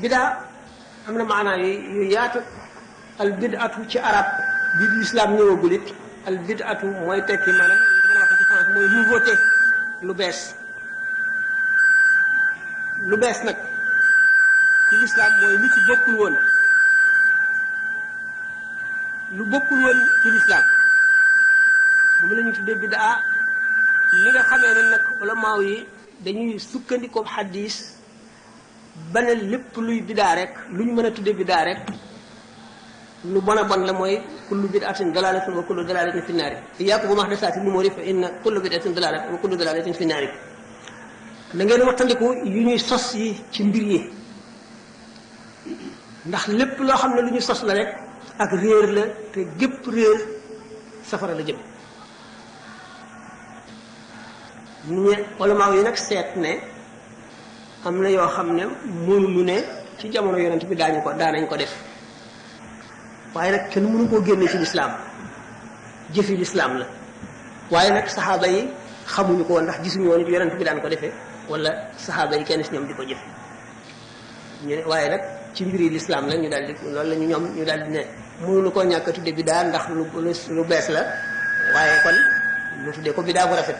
bidaa am na maanaa yu yaatu. al bid'atu ci arab bi l'islam ñëwagul it al bid'atu mooy tekki maanaam li nga mën a wax ci France mooy nouveauté lu bees. lu bees nag ci l'islam mooy lu ci bokkul woon lu bokkul woon ci l'islam moom la ñu tuddee bid'a. li nga xamee ne nag ulamaaw yi dañuy sukkandikoo xadis ba ne lépp luy bidaa rek lu ñu mën a tuddee bidaa rek lu bon a bon la mooy kullu bid'atin dalalatin wa kullu dalalatin fi naari iyyakum wa muhdasaati l-umuuri fa inna kullu bid'atin dalalatin wa kullu dalalatin fi naari da ngeen waxtandiku yu ñuy sos yi ci mbir yi ndax lépp loo xam ne lu ñuy sos la rek ak réer la te gépp réer safara la jëm. ñu ne ulamaaw yi nag seet ne am na yoo xam ne mënuñu ne ci jamono yonent bi daanañ ko def waaye nag kenn mënu koo génne ci lislaam jëfi lislaam la waaye nag saxaaba yi xamuñu ko woon ndax gisuñu woon it yonent bi daan ko defee wala saxaaba yi kenn si ñoom di ko jëfe ñu ne waaye nag ci mbiri lislaam la ñu daal di loolu la ñu daal di ne mënuñu koo ñàkk a tudde bidaa ndax lu bees la waaye kon ñu tuddee ko bidaa bu rafet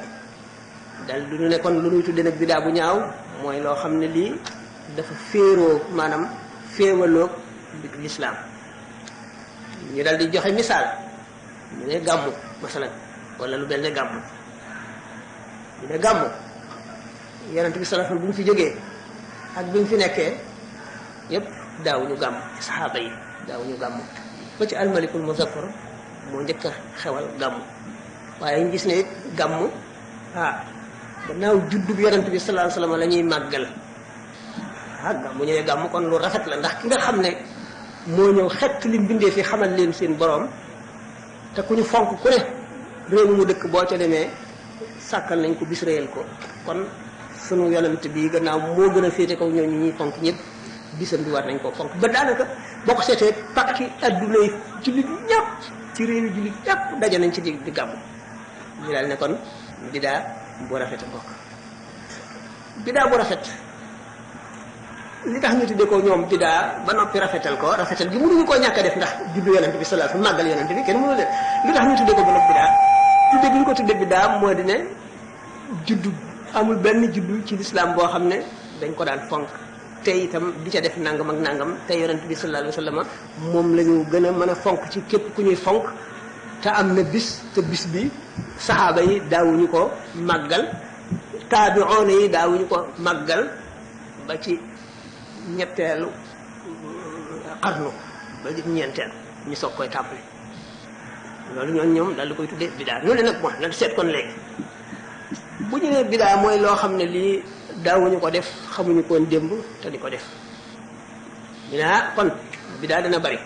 dal du ñu ne kon lu ñuy tuddee nag bidaa bu ñaaw mooy loo xam ne lii dafa féeroo maanaam féewaloog lislaam ñu dal di joxe misaal ñu ne gàmmu masalan wala lu mel ne gàmmu ñu ne gàmmu yonent bi sallallahu alayhi wasallam bu ñu fi jógee ak bi ñu fi nekkee yépp daawuñu gàmm saxaaba yi daawuñu gàmm ba ci almalikul muzaffar moo njëkk a xewal gàmm waaye ñu gis ne it gàmm gannaaw juddub yonent bi sallallahu alayhi wasallam la ñuy màggal gàmm bu ñëwee gàmm kon lu rafet la ndax ki nga xam ne moo ñëw xett li mbindee fi xamal leen seen borom te ku ñu fonk ku ne réew mu dëkk boo ca demee sàkkal nañ ko bis réyal ko kon sunu yonent bi gannaaw moo gën a féete kaw ñooñu ñuy fonk ñëpp bisam bi war nañ koo fonk ba daanaka boo ko seetee pakki adduna yi jullit ñëpp ci réew yi jullit ñëpp daje nañ ci di gàmm ñu daal ne kon bidaa bu rafet a bokk bidaa bu rafet li tax ñu tuddee ko ñoom bidaa ba noppi rafetal gi mënuñu koo ñàkk a def ndax juddu yonent bi sallallahu alayhi wasallam màggal yonent bi kenn mënu leen li tax ñu tuddee ko ba noppi bidaa tudde bi ñu ko tuddee bidaa moo di ne juddu amul benn juddu ci lislaam boo xam ne dañ ko daan fonk te itam di ca def nangam ak nangam te yonent bi sallallahu alayhi wasallam moom la ñu gën a mën a fonk ci képp ku ñuy fonk te am na bis te bis bi saxaaba yi daawuñu ko màggal taabi'oon yi daawuñu ko màggal ba ci ñetteelu xarnu ba ci ñeenteel ñu soog koy tàmbali loolu ñoom daal di koy tuddee bidaa ñu ne nag bon lan seet kon léegi bu ñu nee bidaa mooy loo xam ne lii daawuñu ko def xamuñu koon démb te di ko def ñu ne kon bidaa dana bari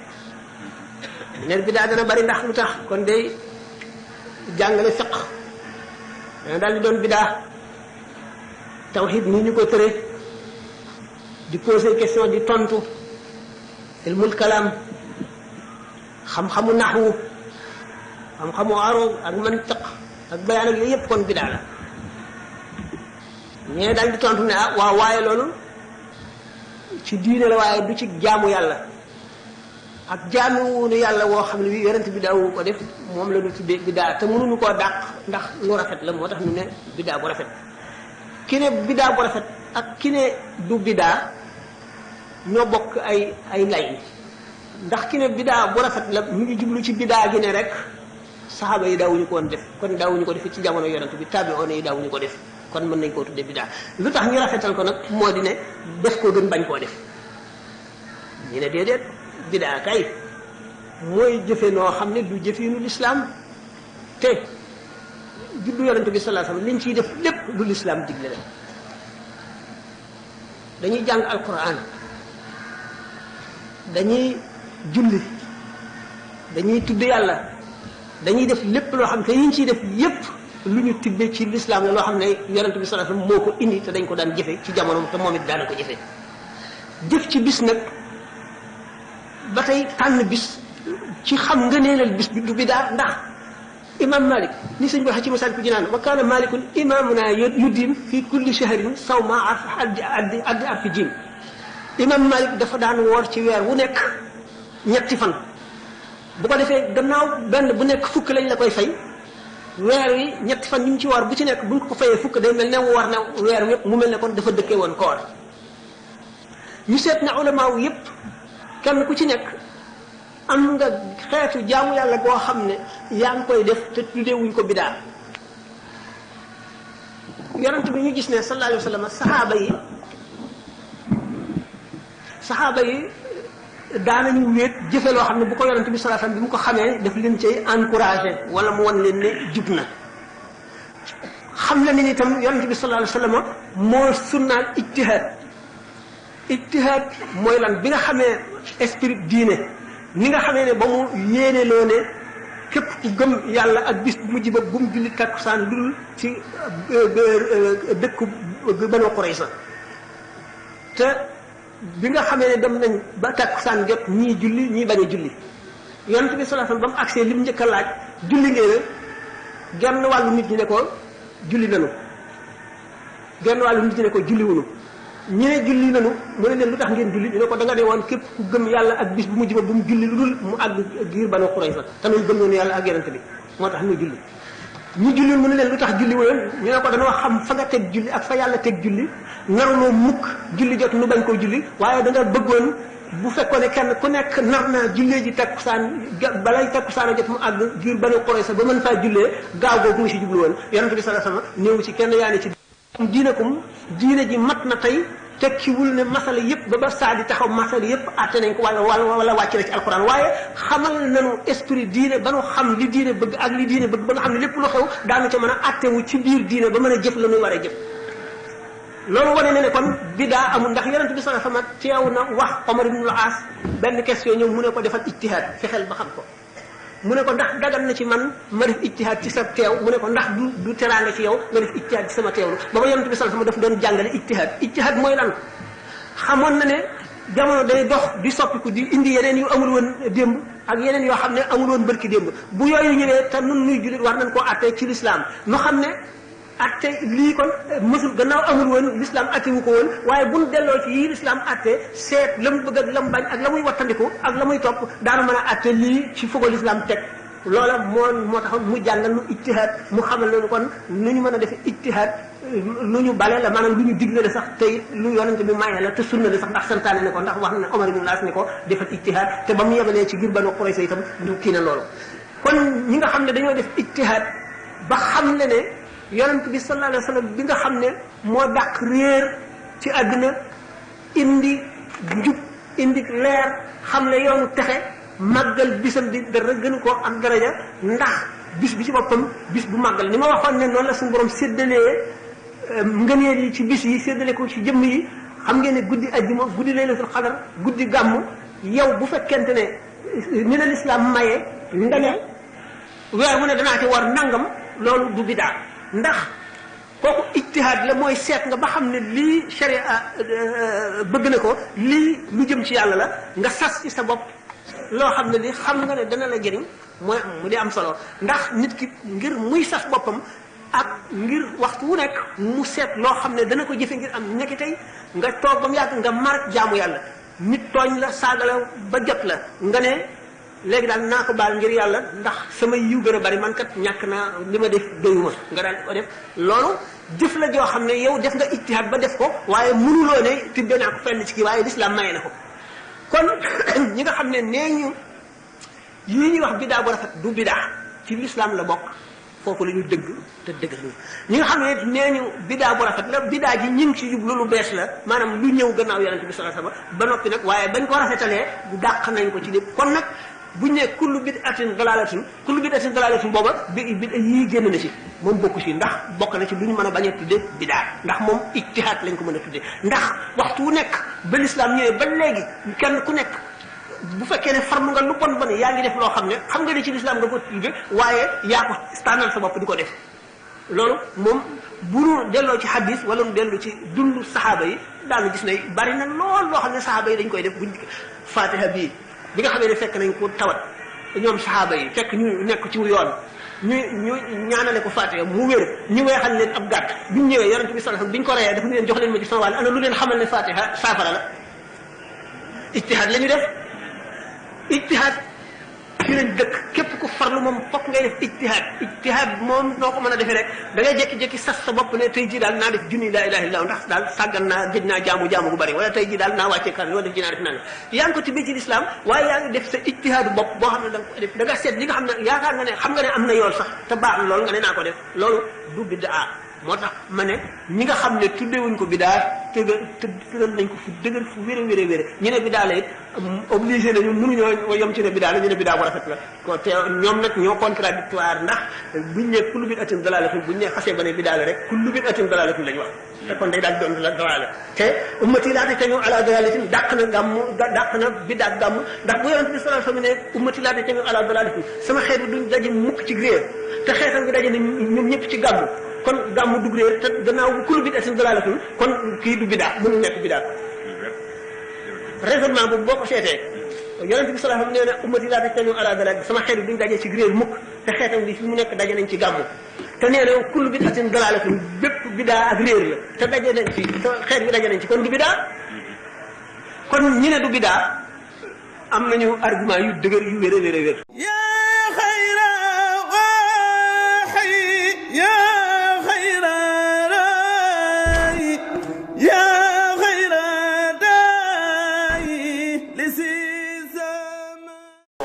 ñu ne bidaa dana bari ndax lu tax kon day jàngale fiq dana daal di doon bidaa tawhid nii ñu ko tëree di poser question di tontu ilmul kalam xam-xamu naxwu xam-xamu arab ak mantiq ak bayaan ak yooyu yëpp kon bidaa la ñee daal di tontu ne waaw waaye loolu ci diine la waaye du ci jaamu yàlla ak jaamuwunu yàlla woo xam ne bi yonent bi daawu ko def moom la ñu tuddee bidaa te mënuñu koo dàq ndax lu rafet la moo tax ñu ne bidaa bu rafet ki ne bidaa bu rafet ak ki ne du bidaa ñoo bokk ay lay ndax ki ne bidaa bu rafet la mu ngi jublu ci bidaa gi ne rek saxaaba yi daawuñu ko woon def kon daawuñu ko def ci jamono yonent bi taabi'oon yi daawuñu ko def kon mën nañ koo tuddee bidaa lu tax ñu rafetal ko nag moo di ne def koo gën bañ koo def ñu ne déedéet bidaa kay mooy jëfe noo xam ne du jëfinu lislaam te juddu yonent bi sallallahu alayhi wasallam liñ ciy def lépp du lislaam digle la dañuy jàng alquran dañuy julli dañuy tudd yàlla dañuy def lépp loo xam ne te yiñ ciy def yépp lu ñu tibbee ci lislaam la loo xam ne yonent bi sallallahu alayhi wasallam moo ko indi te dañ ko daan jëfe ci jamono te moom it daana ko jëfe jëf ci bis nag ba tey tànn bis ci xam nga neenal bis bi du bidaa ndax imam malik ni sëñ bi waxee ci masal ku jinaan wa kaana malikun imamuna yuddin fi kulli shahrin sawma addi arfi jim imam Malik dafa daan woor ci weer wu nekk ñetti fan bu ko defee gannaaw benn bu nekk fukk lañ la koy fay weer wi ñetti fan yi mu ci woor bu ci nekk buñ ko fayee fukk day mel ne woor na weer wi yëpp mu mel ne kon dafa dëkkee woon koor ñu seet ne ulama wu yëpp kenn ku ci nekk am nga xeetu jaamu yàlla goo xam ne yaa ngi koy def te tuddewuñ ko bidaa yonent bi ñu gis ne sallallahu alayhi wa sallam saxaaba yi daanañu wéet jëfe loo xam ne bu ko yonent bi sallallahu alayhi wa sallam bi mu ko xamee daf leen cay encouragé wala mu wan leen ne jub na xam na ni itam yonent bi sallallahu alayhi wa sallam moo sunnaal ijtihaad mooy lan bi nga xamee esprit diine ni nga xamee ne ba mu yéene loo ne képp ku gëm yàlla ak bis bu mujj ba bu mu julli takkusaan dul ci dëkku Banu Qurayza te bi nga xamee ne dem nañ ba takkusaan jot ñii julli ñii bañ a julli yonent bi sallallahu alayhi wasallam ba mu agsee li mu njëkk a laaj julli ngeen genn wàllu nit ñi ne ko julli nanu genn wàllu nit ñi ne ko julli wunu ñu ne julli nanu mu ne leen lu tax ngeen julli ñu ne ko da nga ne woon képp ku gëm yàlla ak bis bu mujj ba bu mu julli lu dul mu àgg giir Banu Qurayza te ñun gëm nañu yàlla ak yonent bi moo tax ñu julli ñu julli mu ne leen lu tax julli woon ñu ne ko dañoo xam fa nga teg julli ak fa yàlla teg julli naruloo mukk julli jot nu bañ koo julli waaye da nga bëggoon bu fekkoon ne kenn ku nekk nar naa jullee ji takkusaan balay takkusaan a jot mu àgg giir Banu Qurayza ba mën faa jullee gaaw googu mu si jublu woon yonent bi sallallahu alayhi wasallam néew ci kenn yaa ne ci diine ji mat na tey tekkiwul ne masala yëpp ba saa di taxaw masala yëpp àtte nañ ko wala wàcc na ci alquran waaye xamal nañu esprit diine ba nu xam li diine bëgg ak li diine bëgg ba nga xam ne lépp lu xew daanu ca mën a àttewu ci biir diine ba mën a jëf la ñuy war a jëf loolu wane na ne kon bidaa amul ndax yonent bi sallallahu alayhi wasallam teew na wax Omar ibn al-As benn question ñëw mu ne ko defal ijtihaad fexeel ba xam ko mu ne ko ndax dagal na ci man ma def ijtihaad ci sa teew mu ne ko ndax du teraanga ci yow nga def ijtihaad ci sama teewlu ba ba yonent bi sallallahu alayhi wasallam daf doon jàngale ijtihaad mooy lan xamoon na ne jamono day dox di soppiku di indi yeneen yu amul woon démb ak yeneen yoo xam ne amul woon bërki démb bu yooyu ñëwee te nun nuy jullit war nañ koo attee ci lislaam nu xam ne atte lii kon mësul gannaaw amul woon l'islam atte wu ko woon waaye buñ delloo ci yii l'islam atte seet la mu bëgg ak la mu bañ ak la muy wattandiku ak la muy topp daana mën a atte lii ci fogo l'islam teg loola moo taxoon mu jàngal nu ijtihaad mu xamal ne kon nu ñu mën a defe ijtihaad lu ñu bale la maanaam lu ñu digle la sax tey lu yonente bi maye la te sunna la sax ndax santaane ne ko ndax wax na Omar ibn Laas ne ko defal ijtihaad te ba mu yebalee ci ngir Banu Qurayza itam du kii na loolu kon ñi nga xam ne dañoo def ijtihaad ba xam ne yonent bi sallallahu alayhi wa sallam bi nga xam ne moo dàq réer ci àddina indi njub indi leer xam ne yoonu texe màggal bisam bi dara gënu koo am daraja ndax bis bi ci boppam bis bu màggal ni ma waxoon ne noonu la suñu borom séddalee ngëneel yi ci bis yi séddale ko ci jëmm yi xam ngeen ne guddi ajjuma guddi laylatul xadar guddi gàmm yow bu fekkente ne ni la lislaam maye nga ne weer mu ne danaa ci war nangam loolu du bidaa ndax kooku ijtihaad la mooy seet nga ba xam ne lii sharia bëgg na ko lii lu jëm ci yàlla la nga sas ci sa bopp loo xam ne li xam nga ne dana la jëriñ mooy mu di am solo ndax nit ki ngir muy sas boppam ak ngir waxtu wu nekk mu seet loo xam ne dana ko jëfe ngir am nekk tey nga toog ba mu yàgg nga mar jaamu yàlla nit tooñ la saaga la ba jot la nga ne léegi daal naa ko baal ngir yàlla ndax sama yiw gën a bari man kat ñàkk naa li ma def doyuma nga daal ko def loolu jëf la joo xam ne yow def nga ijtihaad ba def ko waaye mënuloo ne tibbee naa ko fenn ci kii waaye lislaam maye na ko kon ñi nga xam ne nee ñu yii ñuy wax bidaa bu rafet du bidaa ci lislaam la bokk foofu la ñu dëgg te dëgg ñi nga xam ne nee ñu bidaa bu rafet la bidaa ji ñu ngi ci jublu lu bees la maanaam lu ñëw gannaaw yonent bi sallallahu alayhi wasallam ba noppi nag waaye bañ ko rafetalee dàq nañ ko ci lépp kon nag buñ ne kullu bid'atin dalalatin booba bi yii génn na ci moom bokku ci ndax bokk na ci lu ñu mën a bañ a tudde bidaa ndax moom ijtihaad lañ ko mën a tudde ndax waxtu wu nekk ba lislaam ñëwee ba léegi kenn ku nekk bu fekkee ne farmu nga lu bon bon yaa ngi def loo xam ne xam nga ne ci lislaam nga ko tudde waaye yaa ko tànnal sa bopp di ko def loolu moom bu nu delloo ci hadis wala nu dellu ci dundu saxaaba yi daanu gis ne bari na lool loo xam ne saxaaba yi dañ koy def buñ fatiha bii bi nga xamee ne fekk nañ ko tawat ñoom saxaaba yi fekk ñu nekk ci yoon ñu ñaanale ko fatiha mu wér ñu weexal leen ab gàtt bi ñu ñëwee yonent bi sallallahu alayhi wasallam bi ñu ko reyee dafa leen jox leen ma ci sama wàll ana lu leen xamal ne fatiha saafara la ijtihaad la ñu def ijtihaad ci lañ dëkk képp ku farlu moom fokk ngay def ijtihaad moom noo ko mën a defee rek da ngay jékki-jékki sas sa bopp ne tey jii daal naa def junni laa ilaha illallah ndax daal sàggan naa gëj naa jaamu gu bari wala tey jii daal naa wàccee kar wala def ji naa def nanga yaa ngi ko tibbee ci lislaam waaye yaa ngi def sa ijtihaadu bopp boo xam ne da nga ko def da nga seet li nga xam ne yaakaar nga ne xam nga ne am na yoon sax te baax na loolu nga ne naa ko def loolu du biddaa moo tax ma ne ñi nga xam ne tuddewuñ ko bidaa tëral nañ ko fu dëgër fu wéré ñu ne bidaa la it obligé nañu mënuñoo yem ci ne bidaa la ñu ne bidaa bu rafet la ko te ñoom nag ñoo contradictoire ndax buñ ne kullu bid'atin dalaalatun buñ ne xasee ba ne bidaa la rek kullu bid'atin dalaalatun lañ wax te kon day daal doon dalaala te ummati laa tajtami'u ala dalaalatin dàq na bidaa gàmm ndax bu yonent bi sallallahu alayhi wasallam ne ummati laa tajtami'u ala dalaalatin sama xeet bi duñ daje mukk ci réer te xeetam bi daje ne ñoom ñëpp ci gàmm kon gàmmu dugg réer te gannaaw bu kullu bid'atin dalaalatun kon kii du bidaa mënul nekk bidaa raisonnement boobu boo ko seetee yonent bi sallallahu alayhi wasallam nee na ummati laa tajtami'u ala dalaalatin sama xeet bi duñ daje ci réer mukk te xeetam bi fi mu nekk daje nañ ci gàmmu te nee na kullu bid'atin dalaalatun bépp bidaa ak réer la te daje nañ ci te xeet bi daje nañ ci kon du bidaa kon ñi ne du bidaa am nañu argument yu dëgër yu wér